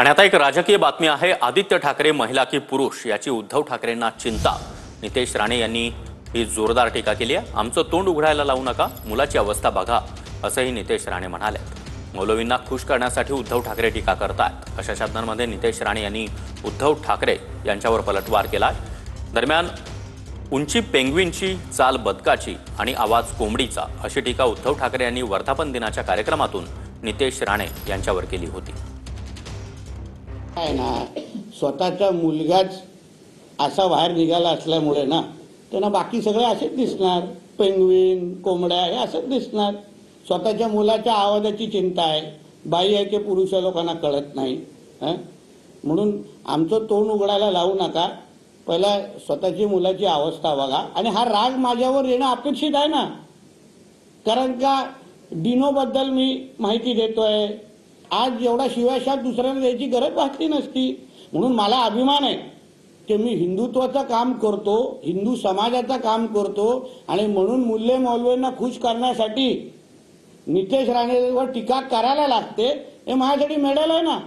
आणि आता एक राजकीय बातमी आहे। आदित्य ठाकरे महिला की पुरुष याची उद्धव ठाकरेंना चिंता। नितेश राणे यांनी ही जोरदार टीका केली आहे। आमचं तोंड उघडायला लावू नका, मुलाची अवस्था बघा, असंही नितेश राणे म्हणाले। मौलवींना खुश करण्यासाठी उद्धव ठाकरे टीका करतात, अशा शब्दांमध्ये नितेश राणे यांनी उद्धव ठाकरे यांच्यावर पलटवार केला। दरम्यान उंची पेंग्विनची, चाल बदकाची आणि आवाज कोंबडीचा, अशी टीका उद्धव ठाकरे यांनी वर्धापन दिनाच्या कार्यक्रमातून नितेश राणे यांच्यावर केली होती। स्वतःचा मुलगाच असा बाहेर निघाला असल्यामुळे ना त्यांना बाकी सगळे असेच दिसणार, पेंग्विन, कोंबड्या हे असंच दिसणार। स्वतःच्या मुलाच्या आवाजाची चिंता आहे, बाई आहे की पुरुष लोकांना कळत नाही। म्हणून आमचं तोंड उघडायला लावू नका, पहिला स्वतःची मुलाची अवस्था बघा। आणि हा राग माझ्यावर येणं अपेक्षित आहे ना, कारण का डिनोबद्दल मी माहिती देतोय, आज एवढा शिवाशाप दुसऱ्याला द्यायची गरज भासली नसती। म्हणून मला अभिमान आहे की मी हिंदुत्वाचं काम करतो, हिंदू समाजाचं काम करतो, आणि म्हणून मुल्ले मौलवींना खुश करण्यासाठी नितेश राणेवर टीका करायला लागते, हे माझ्यासाठी मेडल आहे ना।